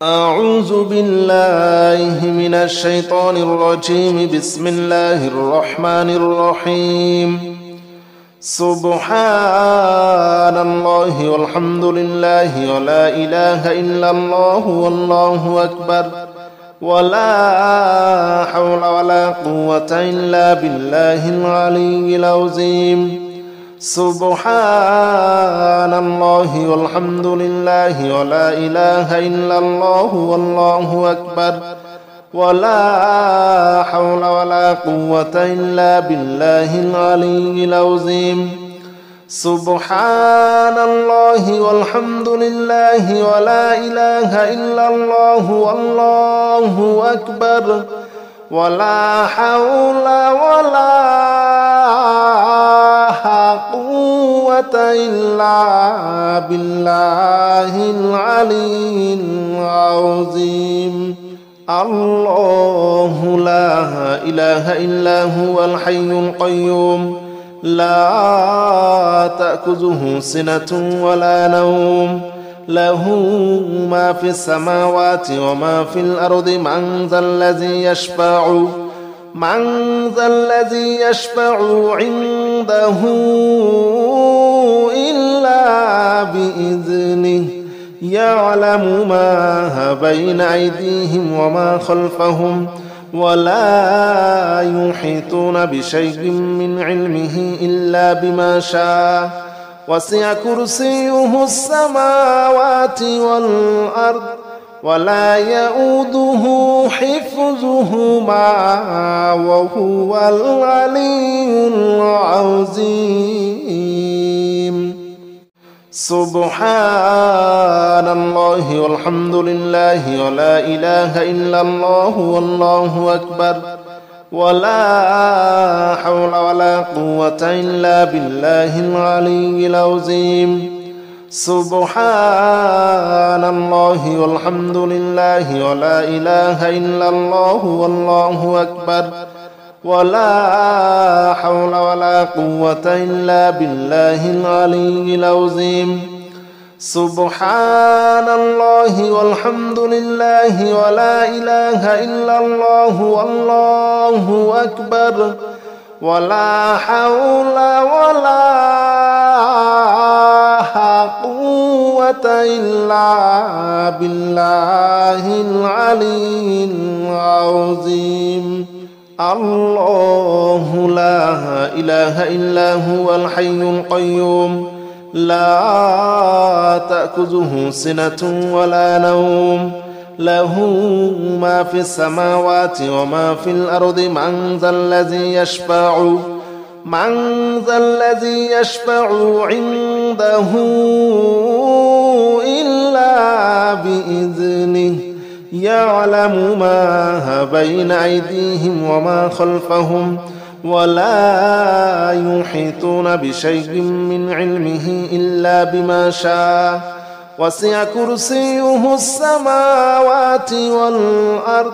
أعوذ بالله من الشيطان الرجيم. بسم الله الرحمن الرحيم. سبحان الله والحمد لله ولا إله إلا الله والله أكبر ولا حول ولا قوة إلا بالله العلي العظيم. سبحان الله والحمد لله ولا إله إلا الله والله أكبر ولا حول ولا قوة إلا بالله العلي العظيم. سبحان الله والحمد لله ولا إله إلا الله والله أكبر ولا حول ولا قوة إلا بالله العلي العظيم. الله لا إله إلا هو الحي القيوم لا تأخذه سنة ولا نوم له ما في السماوات وما في الأرض. من ذا الذي يشفع عنده إلا بإذنه. يعلم ما بين أيديهم وما خلفهم ولا يحيطون بشيء من علمه إلا بما شاء. وسع كرسيه السماوات والأرض ولا يؤوده حفظهما وهو العلي العظيم. سبحان الله والحمد لله ولا إله إلا الله والله أكبر ولا حول ولا قوة إلا بالله العلي العظيم. سبحان الله والحمد لله ولا إله إلا الله والله أكبر ولا حول ولا قوة إلا بالله العلي العظيم. سبحان الله والحمد لله ولا إله إلا الله والله أكبر ولا حول ولا قوة إلا بالله العلي العظيم. الله لا إله إلا هو الحي القيوم لا تأخذه سنة ولا نوم له ما في السماوات وما في الأرض. من ذا الذي يشفع عنده إلا بإذنه. يعلم ما بين أيديهم وما خلفهم ولا يحيطون بشيء من علمه إلا بما شاء. وسع كرسيه السماوات والأرض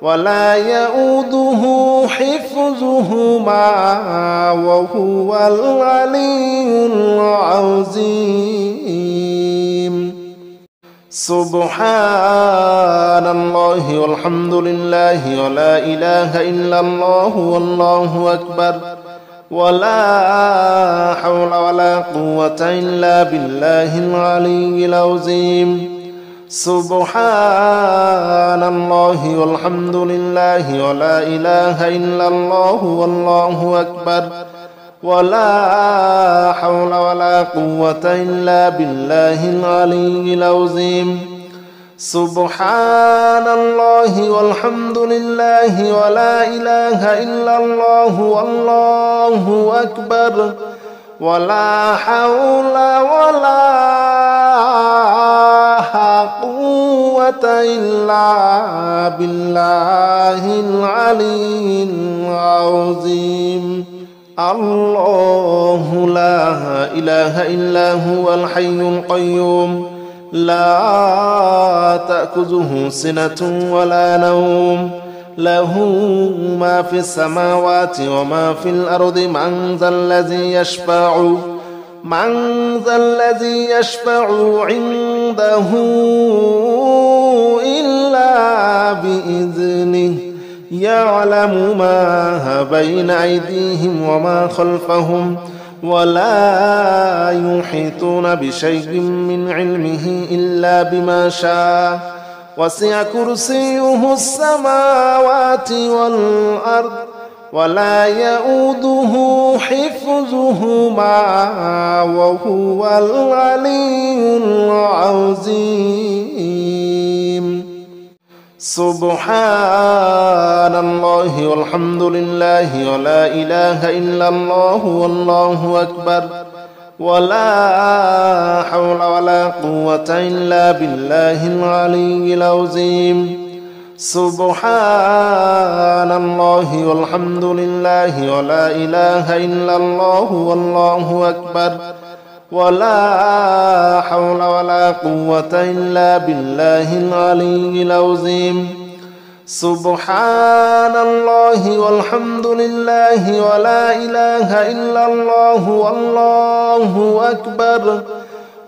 ولا يؤوده حفظهما وهو العلي العظيم. سبحان الله والحمد لله ولا إله إلا الله والله أكبر ولا حول ولا قوة إلا بالله العلي العظيم. سبحان الله والحمد لله ولا إله إلا الله والله أكبر ولا حول ولا قوة إلا بالله العلي العظيم. سبحان الله والحمد لله ولا إله إلا الله والله أكبر ولا حول ولا قوة إلا بالله العلي العظيم. الله لا إله إلا هو الحي القيوم لا تأخذه سنة ولا نوم له ما في السماوات وما في الأرض. من ذا الذي يشفع عنده يعلم ما بين أيديهم وما خلفهم ولا يحيطون بشيء من علمه إلا بما شاء وسع كرسيه السماوات والأرض ولا يؤوده حفظهما وهو العلي العظيم. سبحان الله والحمد لله ولا إله إلا الله والله أكبر ولا حول ولا قوة إلا بالله العلي العظيم. سبحان الله والحمد لله ولا إله إلا الله والله أكبر ولا حول ولا قوة إلا بالله العلي العظيم. سبحان الله والحمد لله ولا إله إلا الله والله أكبر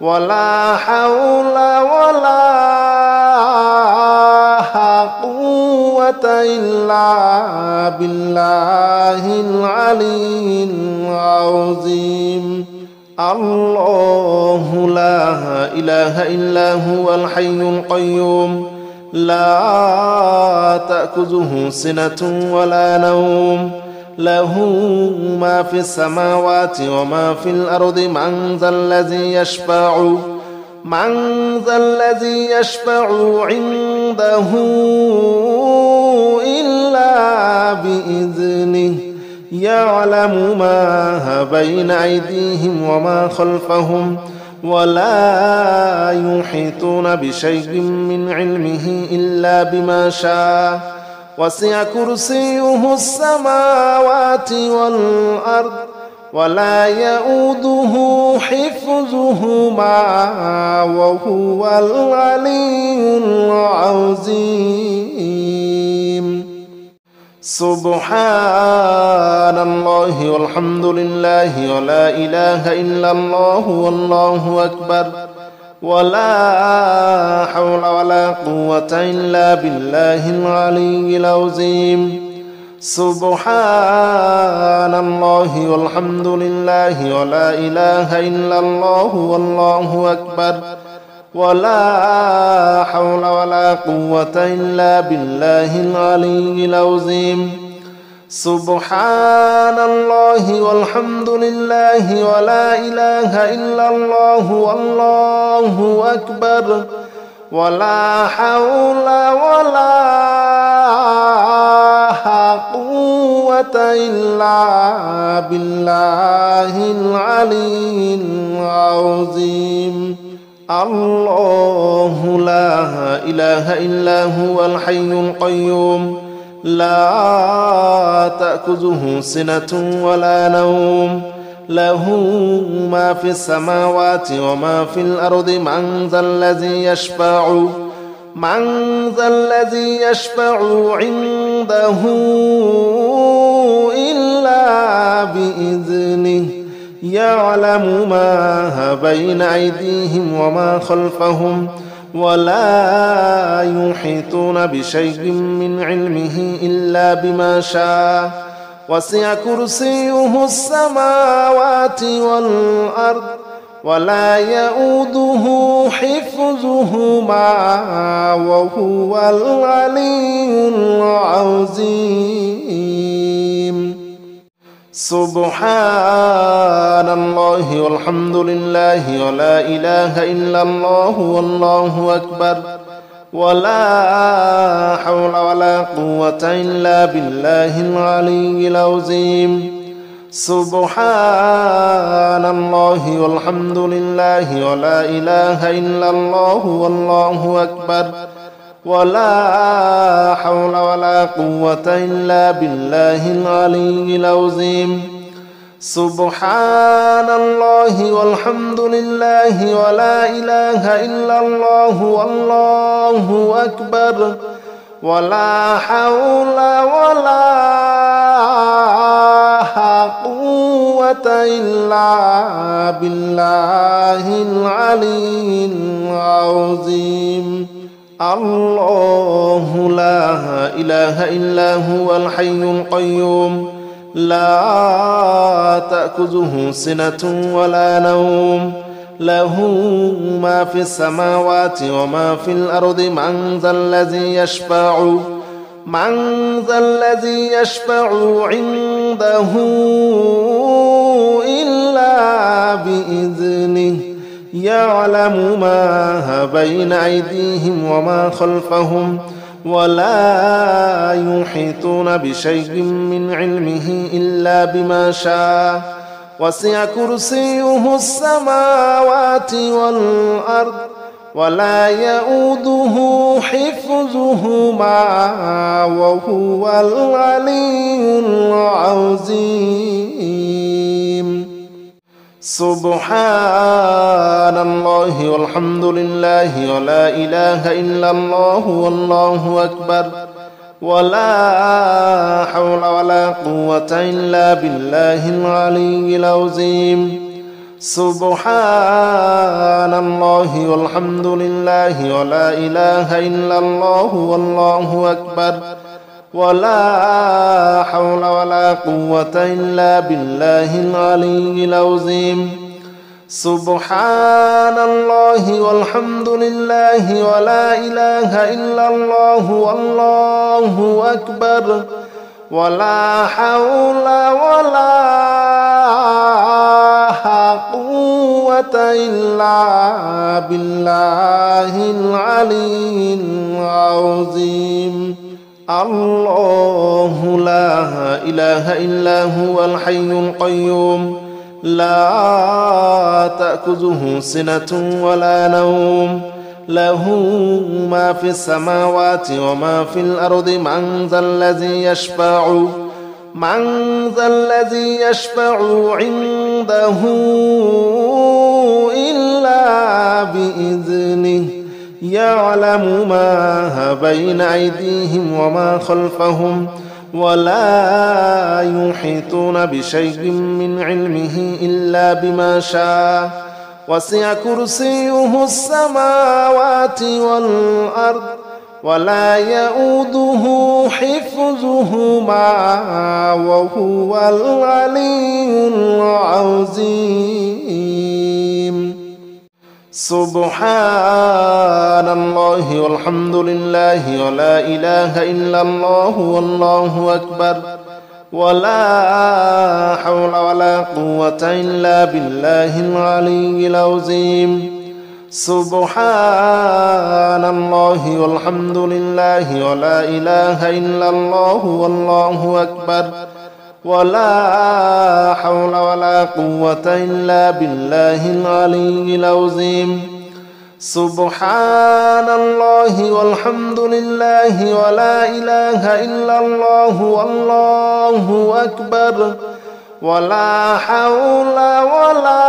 ولا حول ولا قوة إلا بالله العلي العظيم. الله لا إله إلا هو الحي القيوم لا تأخذه سنة ولا نوم له ما في السماوات وما في الأرض من ذا الذي يشفع عنده إلا بإذنه يعلم ما بين أيديهم وما خلفهم ولا يحيطون بشيء من علمه إلا بما شاء وسع كرسيه السماوات والأرض ولا يؤوده حفظهما وهو العلي العظيم. سبحان الله والحمد لله ولا إله إلا الله والله أكبر ولا حول ولا قوة إلا بالله العلي العظيم. سبحان الله والحمد لله ولا إله إلا الله والله أكبر ولا حول ولا قوة إلا بالله العلي العظيم. سبحان الله والحمد لله ولا إله إلا الله والله أكبر ولا حول ولا قوة إلا بالله العلي العظيم. الله لا إله إلا هو الحي القيوم لا تأخذه سنة ولا نوم له ما في السماوات وما في الأرض من ذا الذي يشفع عنده إلا بإذنه يعلم ما بين أيديهم وما خلفهم ولا يحيطون بشيء من علمه إلا بما شاء وسع كرسيه السماوات والأرض ولا يؤوده حفظهما وهو العلي العظيم. سبحان الله والحمد لله ولا إله إلا الله والله أكبر ولا حول ولا قوة إلا بالله العلي العظيم. سبحان الله والحمد لله ولا إله إلا الله والله أكبر ولا حول ولا قوة إلا بالله العلي العظيم. سبحان الله والحمد لله ولا إله إلا الله والله أكبر ولا حول ولا قوة إلا بالله العلي العظيم. الله لا إله إلا هو الحي القيوم لا تأخذه سنة ولا نوم له ما في السماوات وما في الأرض من ذا الذي يشفع عنده إلا بإذنه يعلم ما بين أيديهم وما خلفهم ولا يحيطون بشيء من علمه إلا بما شاء وسع كرسيه السماوات والأرض ولا يؤوده حفظهما وهو العلي العظيم. سبحان الله والحمد لله ولا إله إلا الله والله أكبر ولا حول ولا قوة إلا بالله العلي العظيم. سبحان الله والحمد لله ولا إله إلا الله والله أكبر ولا حول ولا قوة إلا بالله العلي العظيم. سبحان الله والحمد لله ولا إله إلا الله والله أكبر ولا حول ولا قوة إلا بالله العلي العظيم. الله لا إله إلا هو الحي القيوم لا تأخذه سنة ولا نوم له ما في السماوات وما في الأرض من ذا الذي يشفع عنده إلا بإذنه يعلم ما بين أيديهم وما خلفهم ولا يحيطون بشيء من علمه إلا بما شاء وسع كرسيه السماوات والأرض ولا يؤوده حفظهما وهو العلي العظيم. سبحان الله والحمد لله ولا إله إلا الله والله أكبر ولا حول ولا قوة إلا بالله العلي العظيم. سبحان الله والحمد لله ولا إله إلا الله والله أكبر ولا حول ولا قوة إلا بالله العلي العظيم. سبحان الله والحمد لله ولا إله إلا الله والله أكبر ولا حول ولا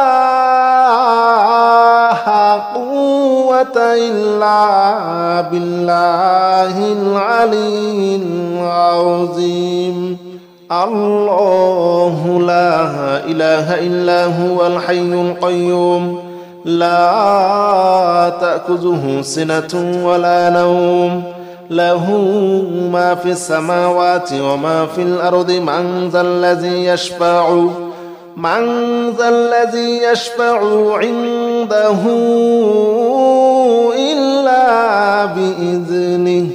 قوة إلا بالله العلي العظيم. الله لا إله إلا هو الحي القيوم لا تأخذه سنة ولا نوم له ما في السماوات وما في الأرض من ذا الذي يشفع عنده إلا بإذنه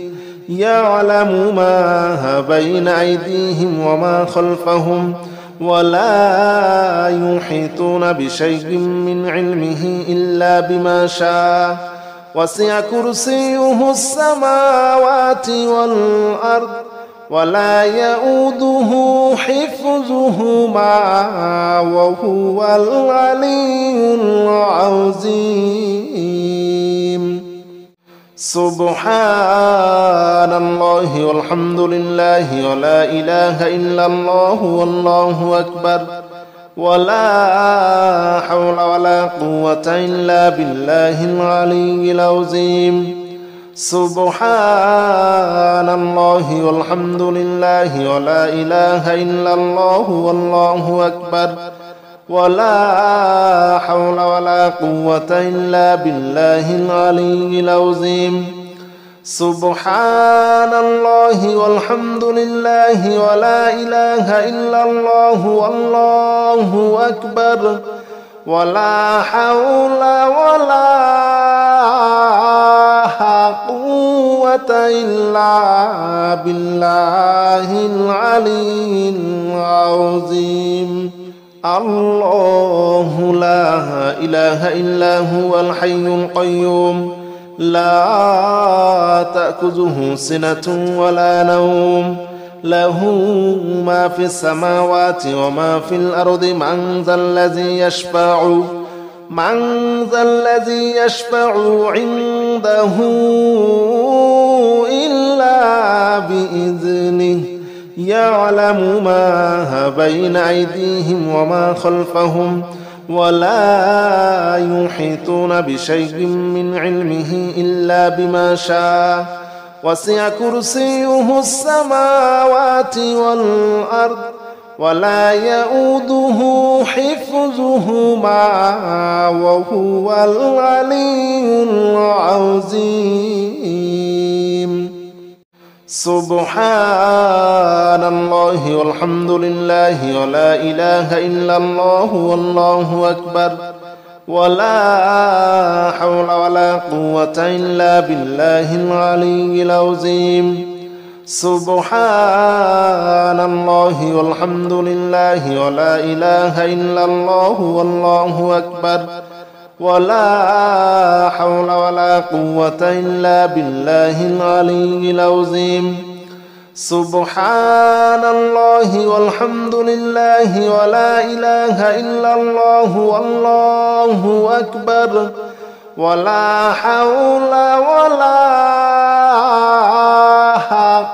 يعلم ما بين أيديهم وما خلفهم ولا يحيطون بشيء من علمه إلا بما شاء وسع كرسيه السماوات والأرض ولا يؤوده حفظهما وهو العلي العظيم. سبحان الله والحمد لله ولا إله إلا الله والله أكبر ولا حول ولا قوة إلا بالله العلي العظيم. سبحان الله والحمد لله ولا إله إلا الله والله أكبر ولا حول ولا قوة إلا بالله العلي العظيم. سبحان الله والحمد لله ولا إله إلا الله والله أكبر ولا حول ولا قوة إلا بالله العلي العظيم الله لا إله إلا هو الحي القيوم لا تأخذه سنة ولا نوم له ما في السماوات وما في الأرض من ذا الذي يشفع عنده إلا بإذنه يعلم ما بين أيديهم وما خلفهم ولا يحيطون بشيء من علمه إلا بما شاء وسع كرسيه السماوات والأرض ولا يؤوده حفظهما وهو العلي العظيم سبحان الله والحمد لله ولا إله إلا الله والله أكبر ولا حول ولا قوة إلا بالله العلي العظيم سبحان الله والحمد لله ولا إله إلا الله والله أكبر ولا حول ولا قوة إلا بالله العلي العظيم سبحان الله والحمد لله ولا إله إلا الله والله أكبر ولا حول ولا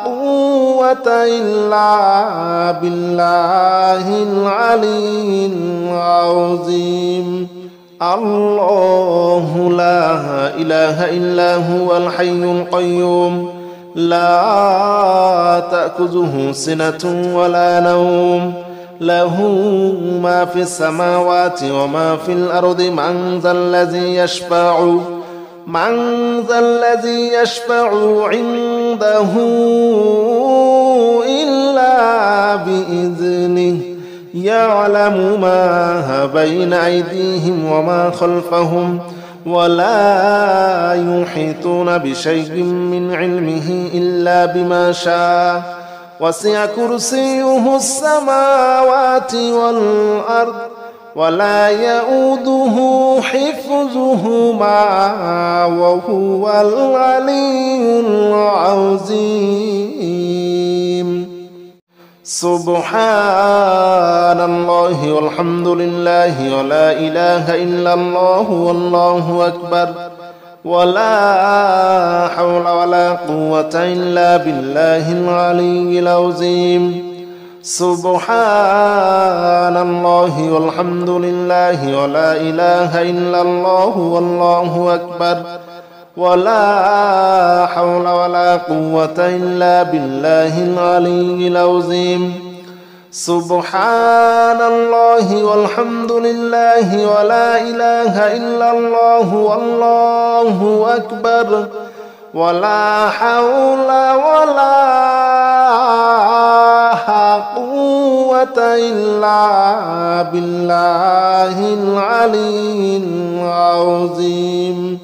قوة إلا بالله العلي العظيم الله لا إله إلا هو الحي القيوم لا تأخذه سنة ولا نوم له ما في السماوات وما في الأرض من ذا الذي يشفع عنده إلا بإذنه يعلم ما بين أيديهم وما خلفهم ولا يحيطون بشيء من علمه إلا بما شاء وسع كرسيه السماوات والأرض ولا يؤوده حفظهما وهو العلي العظيم سبحان الله والحمد لله ولا إله إلا الله والله أكبر ولا حول ولا قوة إلا بالله العلي العظيم سبحان الله والحمد لله ولا إله إلا الله والله أكبر ولا حول ولا قوة إلا بالله العلي العظيم سبحان الله والحمد لله ولا إله إلا الله والله أكبر ولا حول ولا قوة إلا بالله العلي العظيم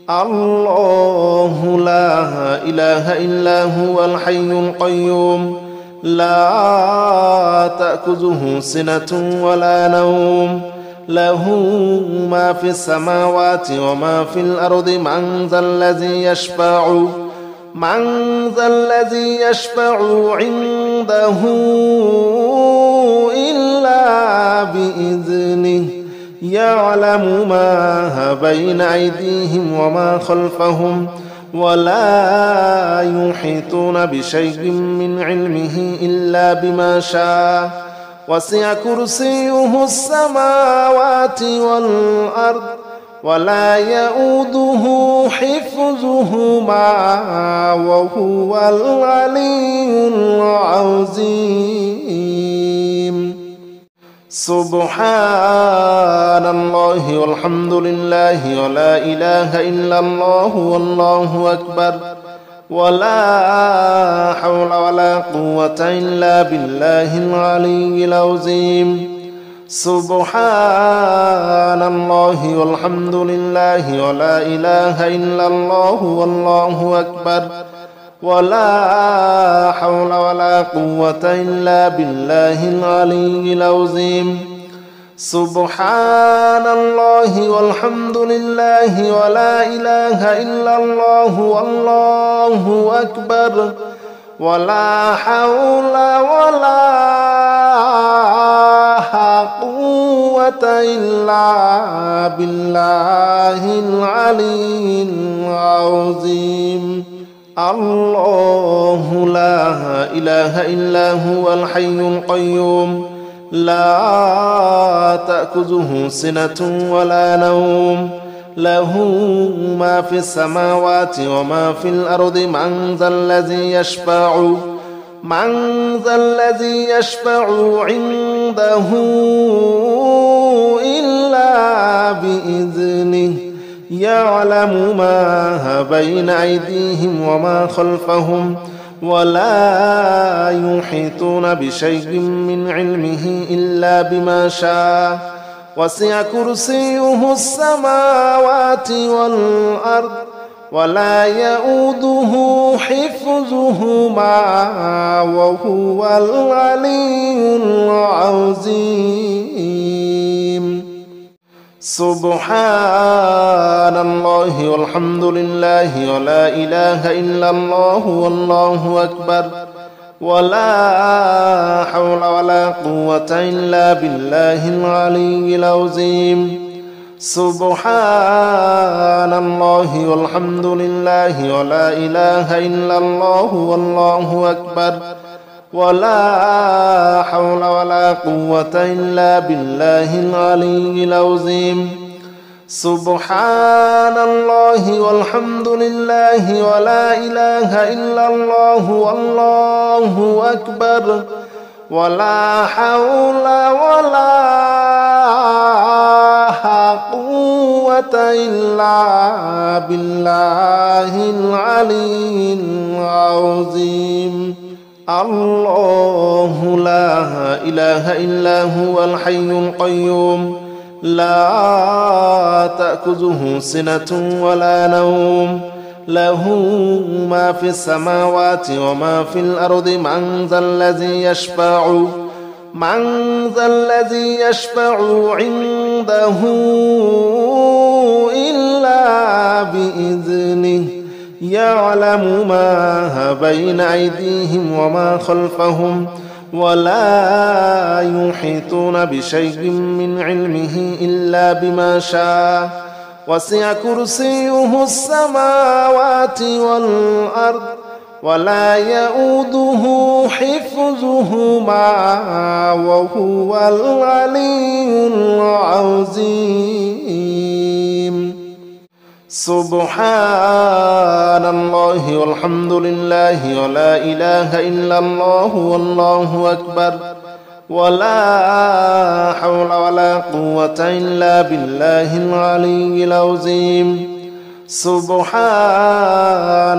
الله لا إله إلا هو الحي القيوم لا تأخذه سنة ولا نوم له ما في السماوات وما في الأرض من ذا الذي يشفع عنده إلا بإذنه يعلم ما بين أيديهم وما خلفهم ولا يحيطون بشيء من علمه إلا بما شاء وسع كرسيه السماوات والأرض ولا يؤوده حفظهما وهو العلي العظيم سبحان الله والحمد لله ولا إله إلا الله والله أكبر ولا حول ولا قوة إلا بالله العلي العظيم. سبحان الله والحمد لله ولا إله إلا الله والله أكبر، ولا حول ولا قوة إلا بالله العلي العظيم. سبحان الله والحمد لله ولا إله إلا الله والله أكبر، ولا حول ولا قوة إلا بالله العلي العظيم. الله لا إله إلا هو الحي القيوم، لا تأخذه سنة ولا نوم، له ما في السماوات وما في الأرض. من ذا الذي يشفع عنده إلا بإذنه، يعلم ما بين أيديهم وما خلفهم، ولا يحيطون بشيء من علمه إلا بما شاء. وسع كرسيه السماوات والأرض، ولا يؤوده حفظهما، وهو العلي العظيم. سبحان الله والحمد لله ولا إله إلا الله والله أكبر، ولا حول ولا قوة إلا بالله العلي العظيم. سبحان الله والحمد لله ولا إله إلا الله والله أكبر، ولا حول ولا قوة إلا بالله العلي العظيم. سبحان الله والحمد لله ولا إله إلا الله والله أكبر، ولا حول ولا قوة إلا بالله العلي العظيم. الله لا إله إلا هو الحي القيوم، لا تأخذه سنة ولا نوم، له ما في السماوات وما في الأرض. من ذا الذي يشفع عنده إلا بإذنه، يعلم ما بين أيديهم وما خلفهم، ولا يحيطون بشيء من علمه إلا بما شاء. وسع كرسيه السماوات والأرض، ولا يؤوده حفظهما، وهو العلي العظيم. سبحان الله والحمد لله ولا إله إلا الله والله أكبر، ولا حول ولا قوة إلا بالله العلي العظيم. سبحان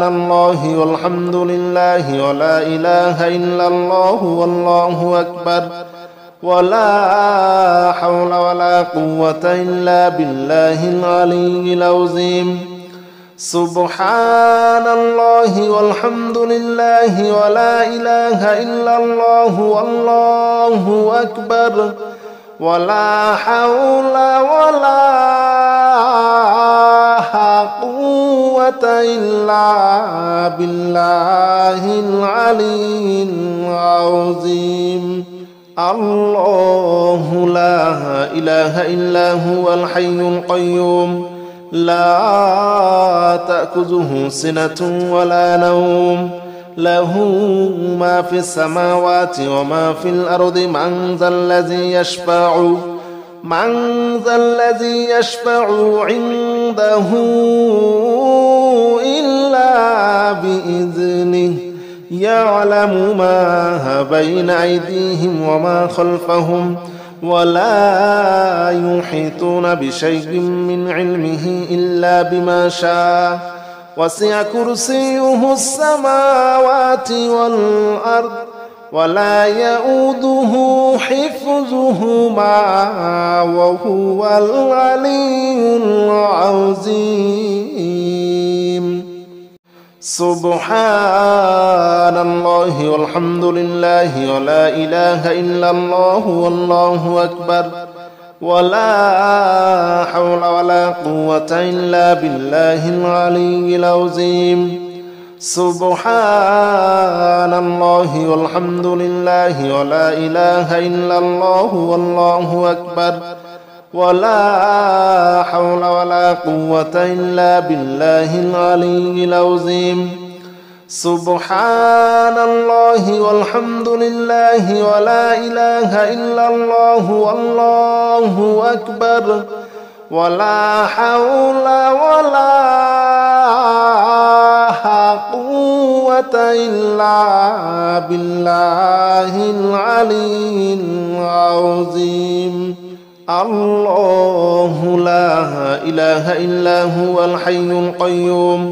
الله والحمد لله ولا إله إلا الله والله أكبر، ولا حول ولا قوة إلا بالله العلي العظيم. سبحان الله والحمد لله ولا إله إلا الله والله أكبر، ولا حول ولا قوة إلا بالله العلي العظيم. الله لا إله إلا هو الحي القيوم، لا تأخذه سنة ولا نوم، له ما في السماوات وما في الأرض. من ذا الذي يشفع عنده إلا بإذنه، يعلم ما بين أيديهم وما خلفهم، ولا يحيطون بشيء من علمه إلا بما شاء. وسع كرسيه السماوات والأرض ولا يؤوده حفظهما وهو العلي العظيم. سبحان الله والحمد لله ولا إله إلا الله والله أكبر ولا حول ولا قوة إلا بالله العلي العظيم. سبحان الله والحمد لله ولا إله إلا الله والله أكبر ولا حول ولا قوة إلا بالله العلي العظيم. سبحان الله والحمد لله ولا إله إلا الله والله أكبر ولا حول ولا قوة إلا بالله العلي العظيم. الله لا إله إلا هو الحي القيوم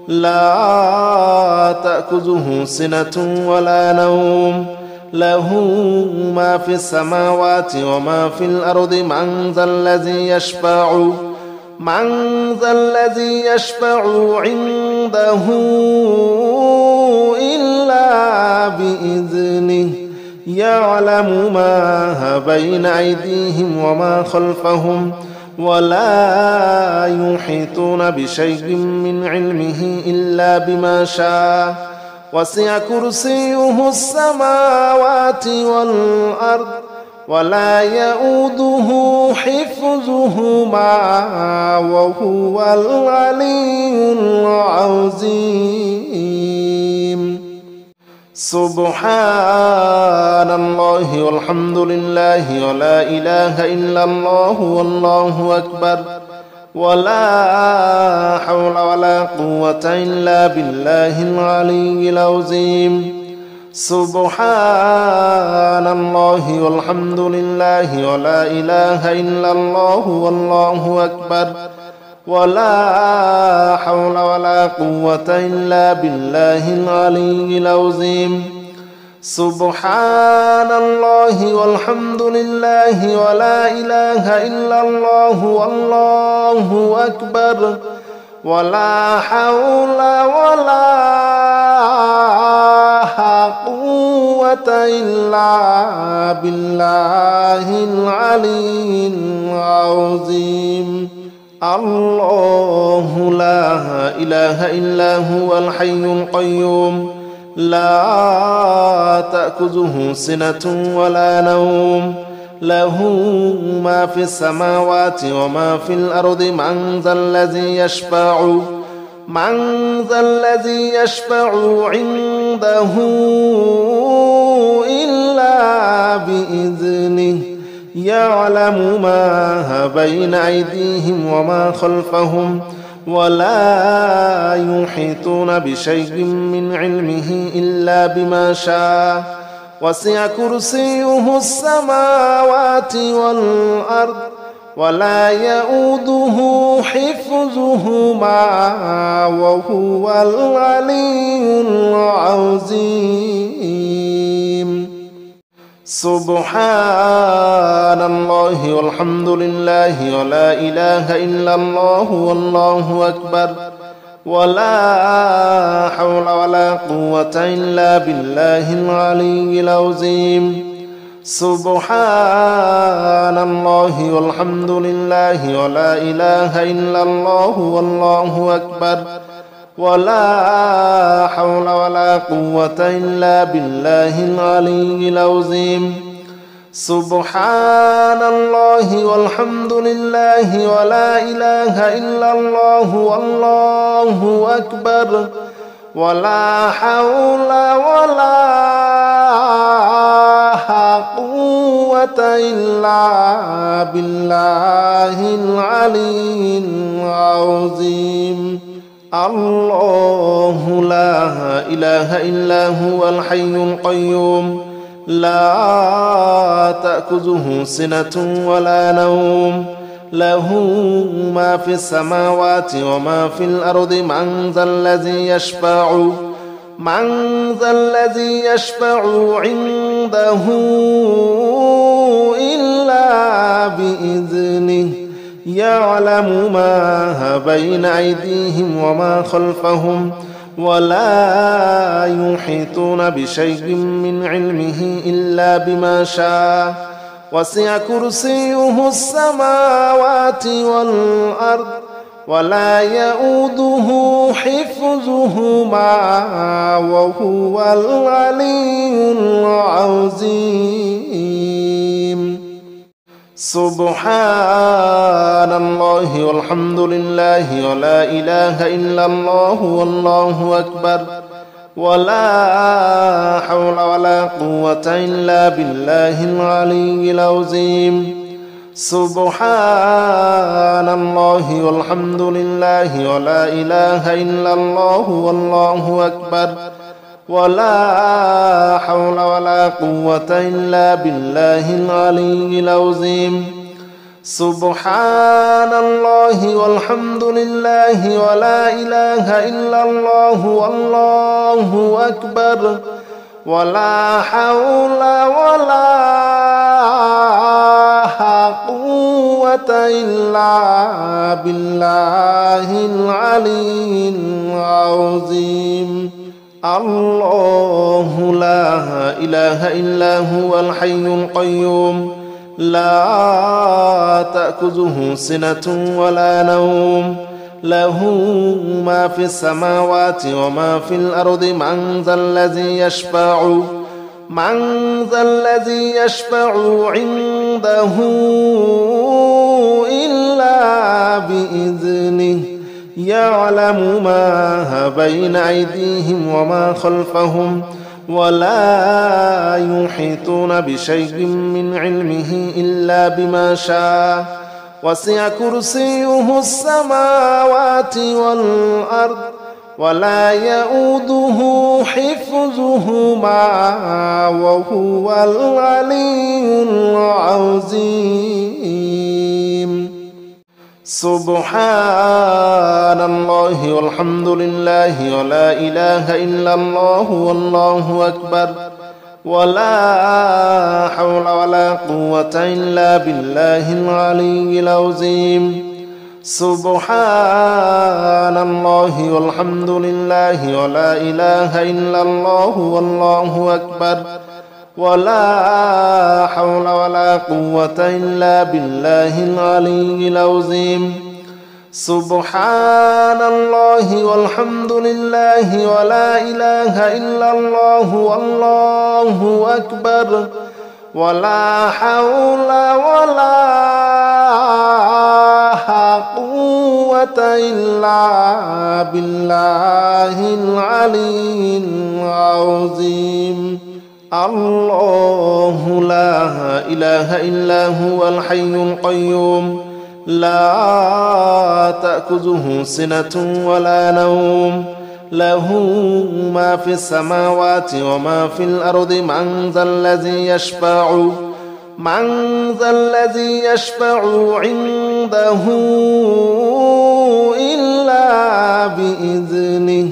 لا تأخذه سنة ولا نوم له ما في السماوات وما في الأرض من ذا الذي يشفع عنده إلا بإذنه يعلم ما بين أيديهم وما خلفهم ولا يحيطون بشيء من علمه إلا بما شاء وسع كرسيه السماوات والأرض ولا يؤوده حفظهما وهو العلي العظيم. سبحان الله والحمد لله ولا إله إلا الله والله أكبر ولا حول ولا قوة إلا بالله العلي العظيم. سبحان الله والحمد لله ولا إله إلا الله والله أكبر ولا حول ولا قوة إلا بالله العلي العظيم. سبحان الله والحمد لله ولا إله إلا الله والله أكبر ولا حول ولا قوة إلا بالله العلي العظيم. الله لا إله إلا هو الحي القيوم لا تأخذه سنة ولا نوم له ما في السماوات وما في الأرض من ذا الذي يشفع عنده إلا بإذنه يعلم ما بين أيديهم وما خلفهم ولا يحيطون بشيء من علمه إلا بما شاء وسع كرسيه السماوات والأرض ولا يؤوده حفظهما وهو العلي العظيم. سبحان الله والحمد لله ولا إله إلا الله والله أكبر ولا حول ولا قوة إلا بالله العلي العظيم. سبحان الله والحمد لله ولا إله إلا الله والله أكبر ولا حول ولا قوة إلا بالله العلي العظيم. سبحان الله والحمد لله ولا إله إلا الله والله أكبر ولا حول ولا قوة إلا بالله العلي العظيم. الله لا إله إلا هو الحي القيوم لا تأخذه سنة ولا نوم له ما في السماوات وما في الأرض من ذا الذي يشفع عنده إلا بإذنه يعلم ما بين أيديهم وما خلفهم ولا يحيطون بشيء من علمه إلا بما شاء وسع كرسيه السماوات والأرض ولا يؤوده حفظهما وهو العلي العظيم. سبحان الله والحمد لله ولا إله إلا الله والله أكبر ولا حول ولا قوة إلا بالله العلي العظيم. سبحان الله والحمد لله ولا إله إلا الله والله أكبر ولا حول ولا قوة إلا بالله العلي العظيم. سبحان الله والحمد لله ولا إله إلا الله والله أكبر ولا حول ولا قوة إلا بالله العلي العظيم. الله لا إله إلا هو الحي القيوم لا تأخذه سنة ولا نوم له ما في السماوات وما في الأرض من ذا الذي يشفع عنده إلا بإذنه يعلم ما بين أيديهم وما خلفهم ولا يحيطون بشيء من علمه إلا بما شاء وسع كرسيه السماوات والأرض ولا يؤوده حفظهما وهو العلي العظيم. سبحان الله والحمد لله ولا إله إلا الله والله أكبر ولا حول ولا قوة إلا بالله العلي العظيم. سبحان الله والحمد لله ولا إله إلا الله والله أكبر ولا حول ولا قوة إلا بالله العلي العظيم. سبحان الله والحمد لله ولا إله إلا الله والله أكبر ولا حول ولا قوة إلا بالله العلي العظيم. الله لا إله إلا هو الحي القيوم لا تأخذه سنة ولا نوم له ما في السماوات وما في الأرض من ذا الذي يشفع عنده إلا بإذنه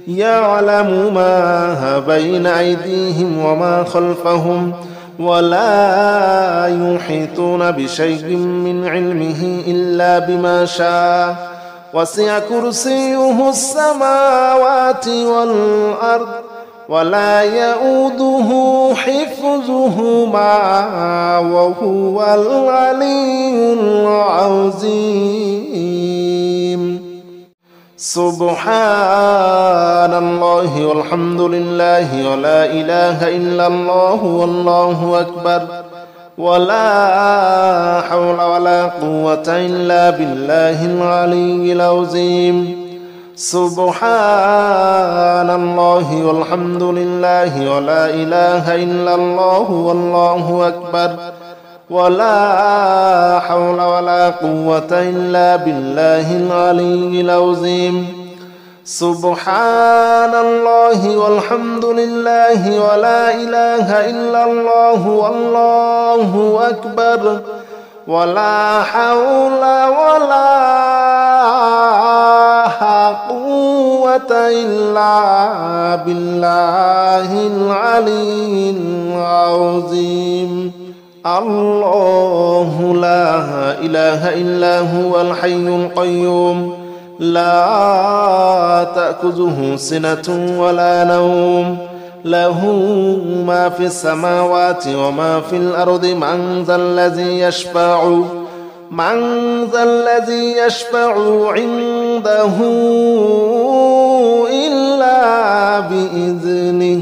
يعلم ما بين أيديهم وما خلفهم ولا يحيطون بشيء من علمه إلا بما شاء وسع كرسيه السماوات والأرض ولا يؤوده حفظهما وهو العلي العظيم. سبحان الله والحمد لله ولا إله إلا الله والله أكبر ولا حول ولا قوة إلا بالله العلي العظيم. سبحان الله والحمد لله ولا إله إلا الله والله أكبر ولا حول ولا قوة إلا بالله العلي العظيم. سبحان الله والحمد لله ولا إله إلا الله والله أكبر ولا حول ولا قوة إلا بالله العلي العظيم. الله لا إله إلا هو الحي القيوم لا تأخذه سنة ولا نوم له ما في السماوات وما في الأرض من ذا الذي يشفع عنده إلا بإذنه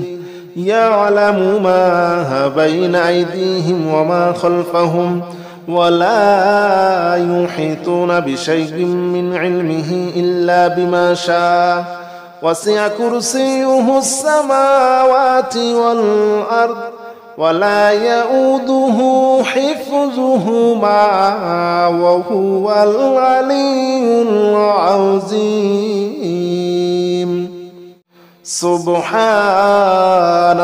يعلم ما بين أيديهم وما خلفهم ولا يحيطون بشيء من علمه إلا بما شاء وسع كرسيه السماوات والأرض ولا يؤوده حفظهما وهو العلي العظيم. سبحان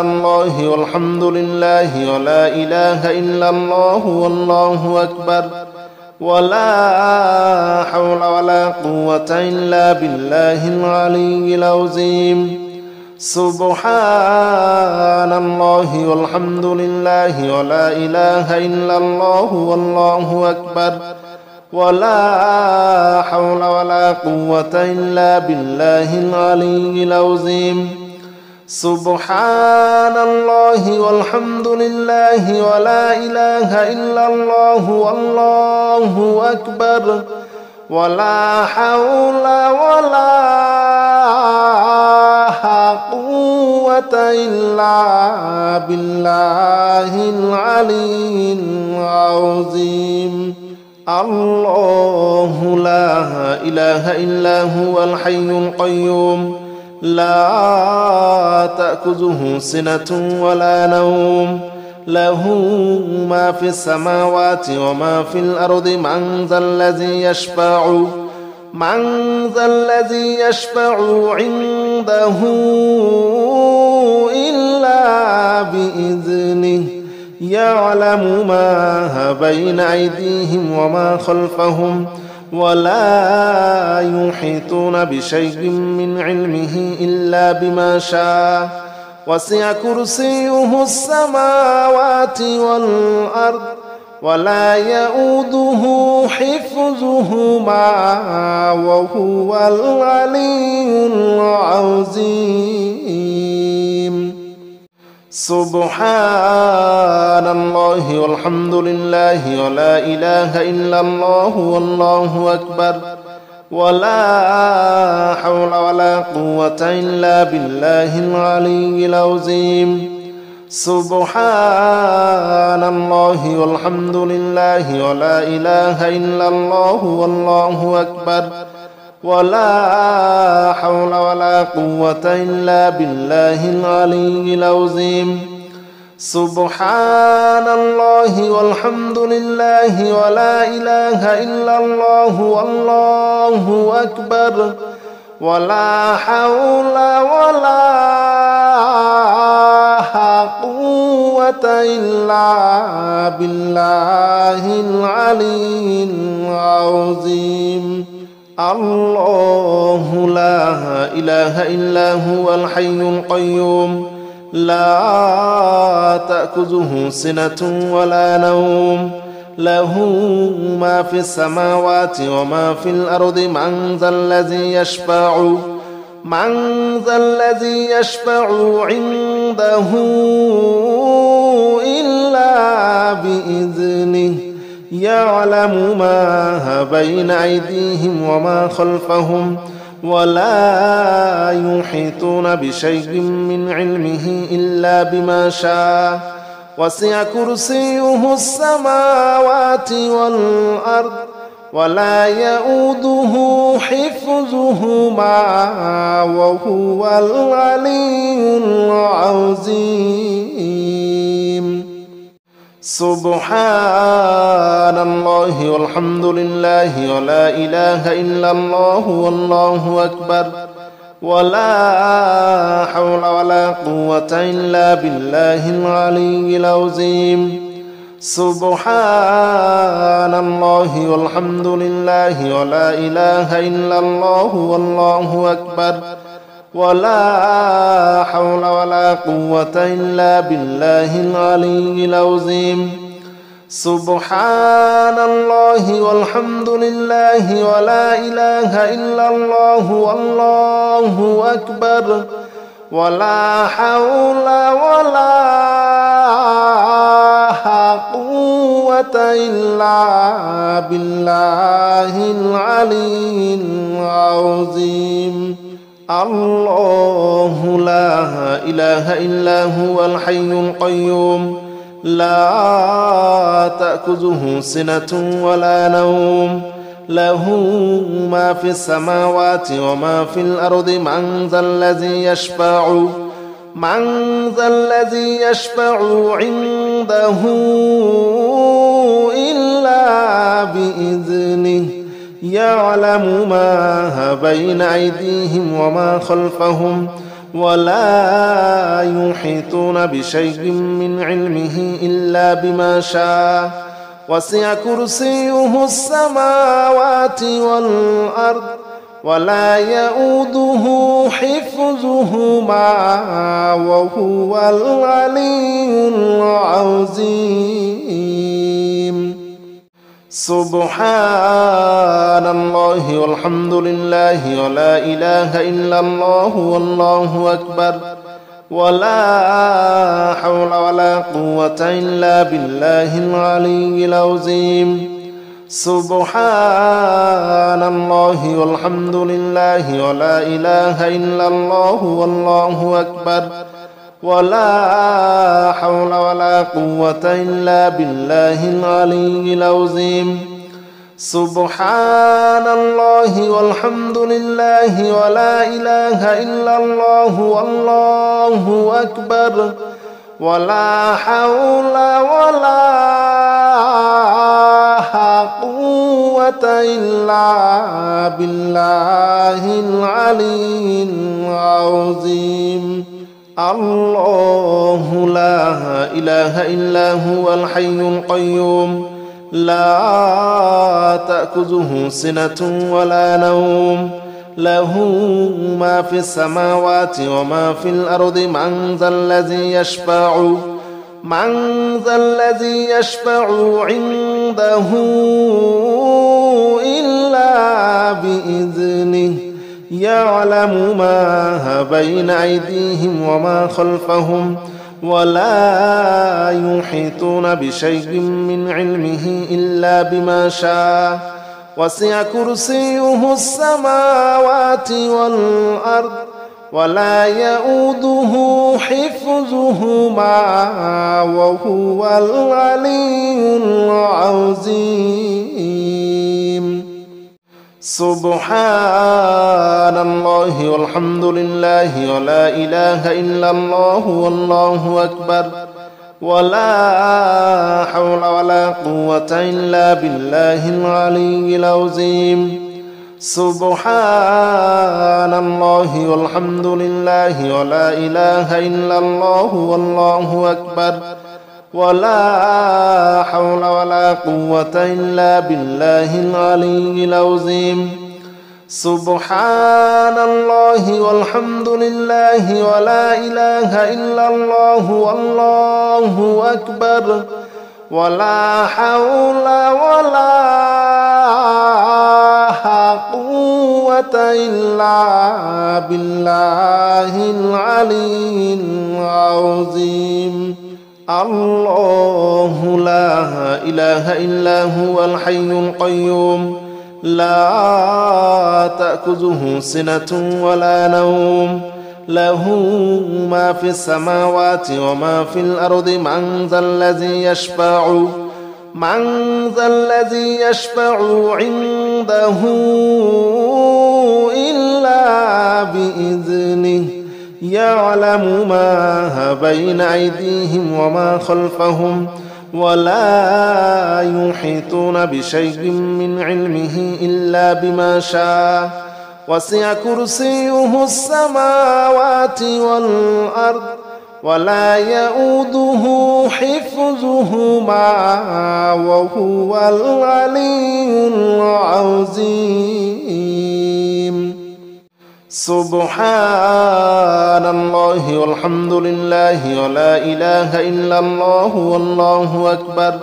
الله والحمد لله ولا إله إلا الله والله أكبر ولا حول ولا قوة إلا بالله العلي العظيم. سبحان الله والحمد لله ولا إله إلا الله والله أكبر ولا حول ولا قوة إلا بالله العلي العظيم. سبحان الله والحمد لله ولا إله إلا الله والله أكبر ولا حول ولا قوة إلا بالله العلي العظيم. الله لا إله إلا هو الحي القيوم لا تأخذه سنة ولا نوم له ما في السماوات وما في الأرض من ذا الذي يشفع عنده إلا بإذنه يعلم ما بين أيديهم وما خلفهم ولا يحيطون بشيء من علمه إلا بما شاء وسع كرسيه السماوات والأرض ولا يؤوده حفظهما وهو العلي العظيم. سبحان الله والحمد لله ولا إله إلا الله والله أكبر ولا حول ولا قوة إلا بالله العلي العظيم. سبحان الله والحمد لله ولا إله إلا الله والله أكبر ولا حول ولا قوة إلا بالله العلي العظيم. سبحان الله والحمد لله ولا إله إلا الله والله أكبر ولا حول ولا قوة إلا بالله العلي العظيم. الله لا إله إلا هو الحي القيوم لا تأخذه سنة ولا نوم له ما في السماوات وما في الأرض من ذا الذي يشفع عنده إلا بإذنه يعلم ما بين أيديهم وما خلفهم ولا يحيطون بشيء من علمه إلا بما شاء وسع كرسيه السماوات والأرض ولا يؤوده حفظهما وهو العلي العظيم. سبحان الله والحمد لله ولا إله إلا الله والله أكبر ولا حول ولا قوة إلا بالله العلي العظيم. سبحان الله والحمد لله ولا إله إلا الله والله أكبر ولا حول ولا قوة إلا بالله العلي العظيم سبحان الله والحمد لله ولا إله إلا الله والله أكبر ولا حول ولا قوة إلا بالله العلي العظيم الله لا إله إلا هو الحي القيوم لا تأخذه سنة ولا نوم له ما في السماوات وما في الأرض من ذا الذي يشفع عنده إلا بإذنه يعلم ما بين أيديهم وما خلفهم ولا يحيطون بشيء من علمه إلا بما شاء وسع كرسيه السماوات والأرض ولا يؤوده حفظهما وهو العلي العظيم سبحان الله والحمد لله ولا إله إلا الله والله أكبر ولا حول ولا قوة إلا بالله العلي العظيم سبحان الله والحمد لله ولا إله إلا الله والله أكبر ولا حول ولا قوة إلا بالله العلي العظيم سبحان الله والحمد لله ولا إله إلا الله والله أكبر ولا حول ولا قوة إلا بالله العلي العظيم الله لا إله إلا هو الحي القيوم لا تأخذه سنة ولا نوم له ما في السماوات وما في الأرض من ذا الذي يشفع عنده إلا بإذنه يعلم ما بين أيديهم وما خلفهم ولا يحيطون بشيء من علمه إلا بما شاء وسع كرسيه السماوات والأرض ولا يؤوده حفظهما وهو العلي العظيم سبحان الله والحمد لله ولا إله إلا الله والله أكبر ولا حول ولا قوة إلا بالله العلي العظيم سبحان الله والحمد لله ولا إله إلا الله والله أكبر ولا حول ولا قوة إلا بالله العلي العظيم سبحان الله والحمد لله ولا إله إلا الله والله أكبر ولا حول ولا قوة إلا بالله العلي العظيم الله لا إله إلا هو الحي القيوم لا تأخذه سنة ولا نوم له ما في السماوات وما في الأرض من ذا الذي يشفع عنده إلا بإذنه يعلم ما بين أيديهم وما خلفهم ولا يحيطون بشيء من علمه إلا بما شاء وسع كرسيه السماوات والأرض ولا يؤوده حفظهما وهو العلي العظيم. سبحان الله والحمد لله ولا إله إلا الله والله أكبر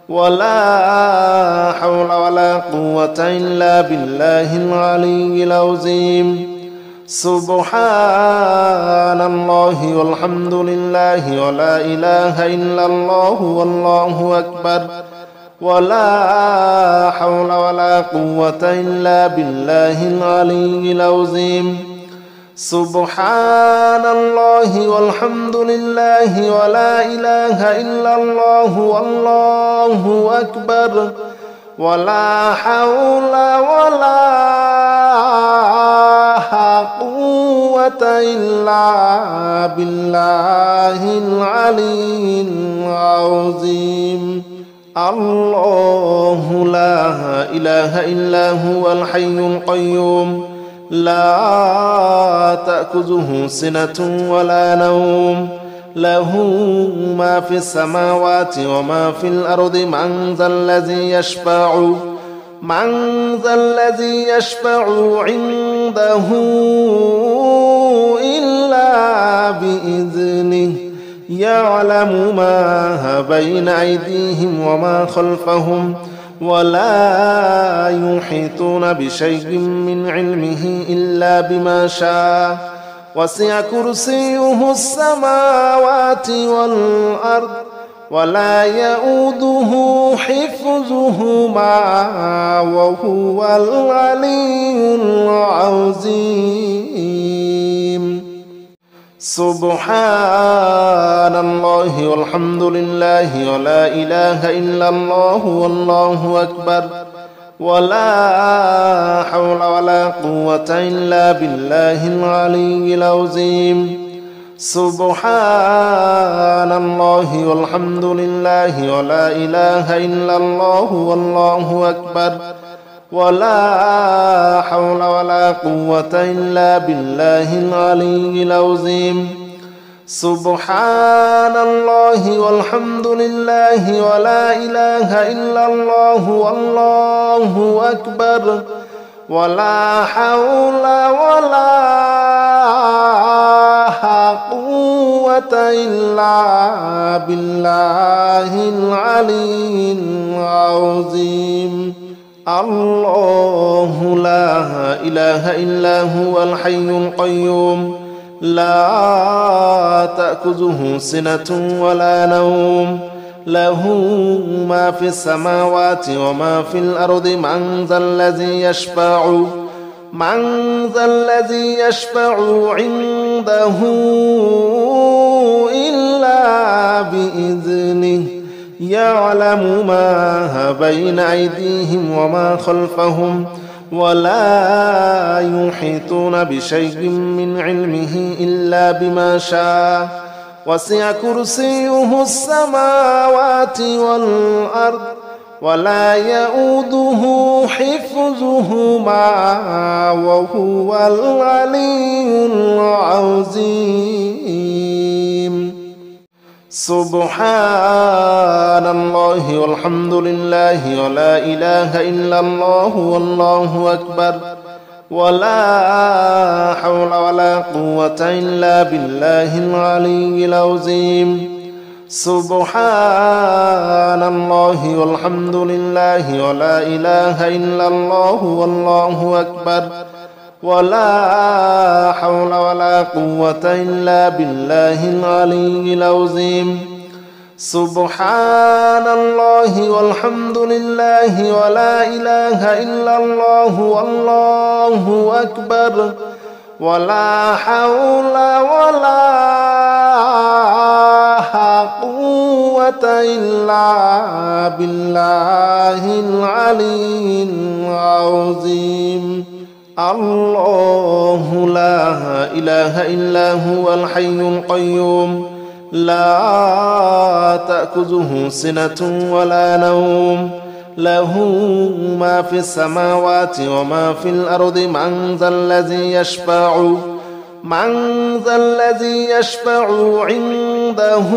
ولا حول ولا قوة إلا بالله العلي العظيم. سبحان الله والحمد لله ولا إله إلا الله والله أكبر ولا حول ولا قوة إلا بالله العلي العظيم. سبحان الله والحمد لله ولا إله إلا الله والله أكبر ولا حول ولا قوة إلا بالله العلي العظيم. الله لا إله إلا هو الحي القيوم لا تأخذه سنة ولا نوم له ما في السماوات وما في الأرض من ذا الذي يشفع عنده إلا بإذنه يعلم ما بين أيديهم وما خلفهم ولا يحيطون بشيء من علمه إلا بما شاء وسع كرسيه السماوات والأرض ولا يؤوده حفظهما وهو العلي العظيم. سبحان الله والحمد لله ولا إله إلا الله والله أكبر ولا حول ولا قوة إلا بالله العلي العظيم. سبحان الله والحمد لله ولا إله إلا الله والله أكبر ولا حول ولا قوة إلا بالله العلي العظيم. سبحان الله والحمد لله ولا إله إلا الله والله أكبر ولا حول ولا قوة إلا بالله العلي العظيم. الله لا إله إلا هو الحي القيوم لا تأخذه سنة ولا نوم له ما في السماوات وما في الأرض من ذا الذي يشفع عنده إلا بإذنه يعلم ما بين أيديهم وما خلفهم ولا يحيطون بشيء من علمه إلا بما شاء وسع كرسيه السماوات والأرض ولا يؤوده حفظهما وهو العلي العظيم. سبحان الله والحمد لله ولا إله إلا الله والله أكبر ولا حول ولا قوة إلا بالله العلي العظيم. سبحان الله والحمد لله ولا إله إلا الله والله أكبر ولا حول ولا قوة إلا بالله العلي العظيم. سبحان الله والحمد لله ولا إله إلا الله والله أكبر ولا حول ولا قوة إلا بالله العلي العظيم. الله لا إله إلا هو الحي القيوم لا تأخذه سنة ولا نوم له ما في السماوات وما في الأرض من ذا من ذا الذي يشفع عنده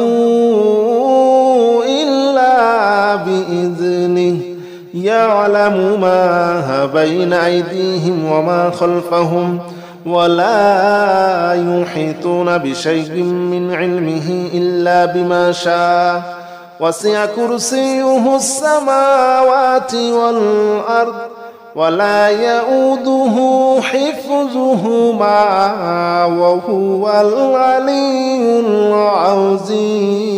إلا بإذنه يعلم ما بين أيديهم وما خلفهم ولا يحيطون بشيء من علمه إلا بما شاء وسع كرسيه السماوات والأرض ولا يؤوده حفظهما وهو العلي العظيم.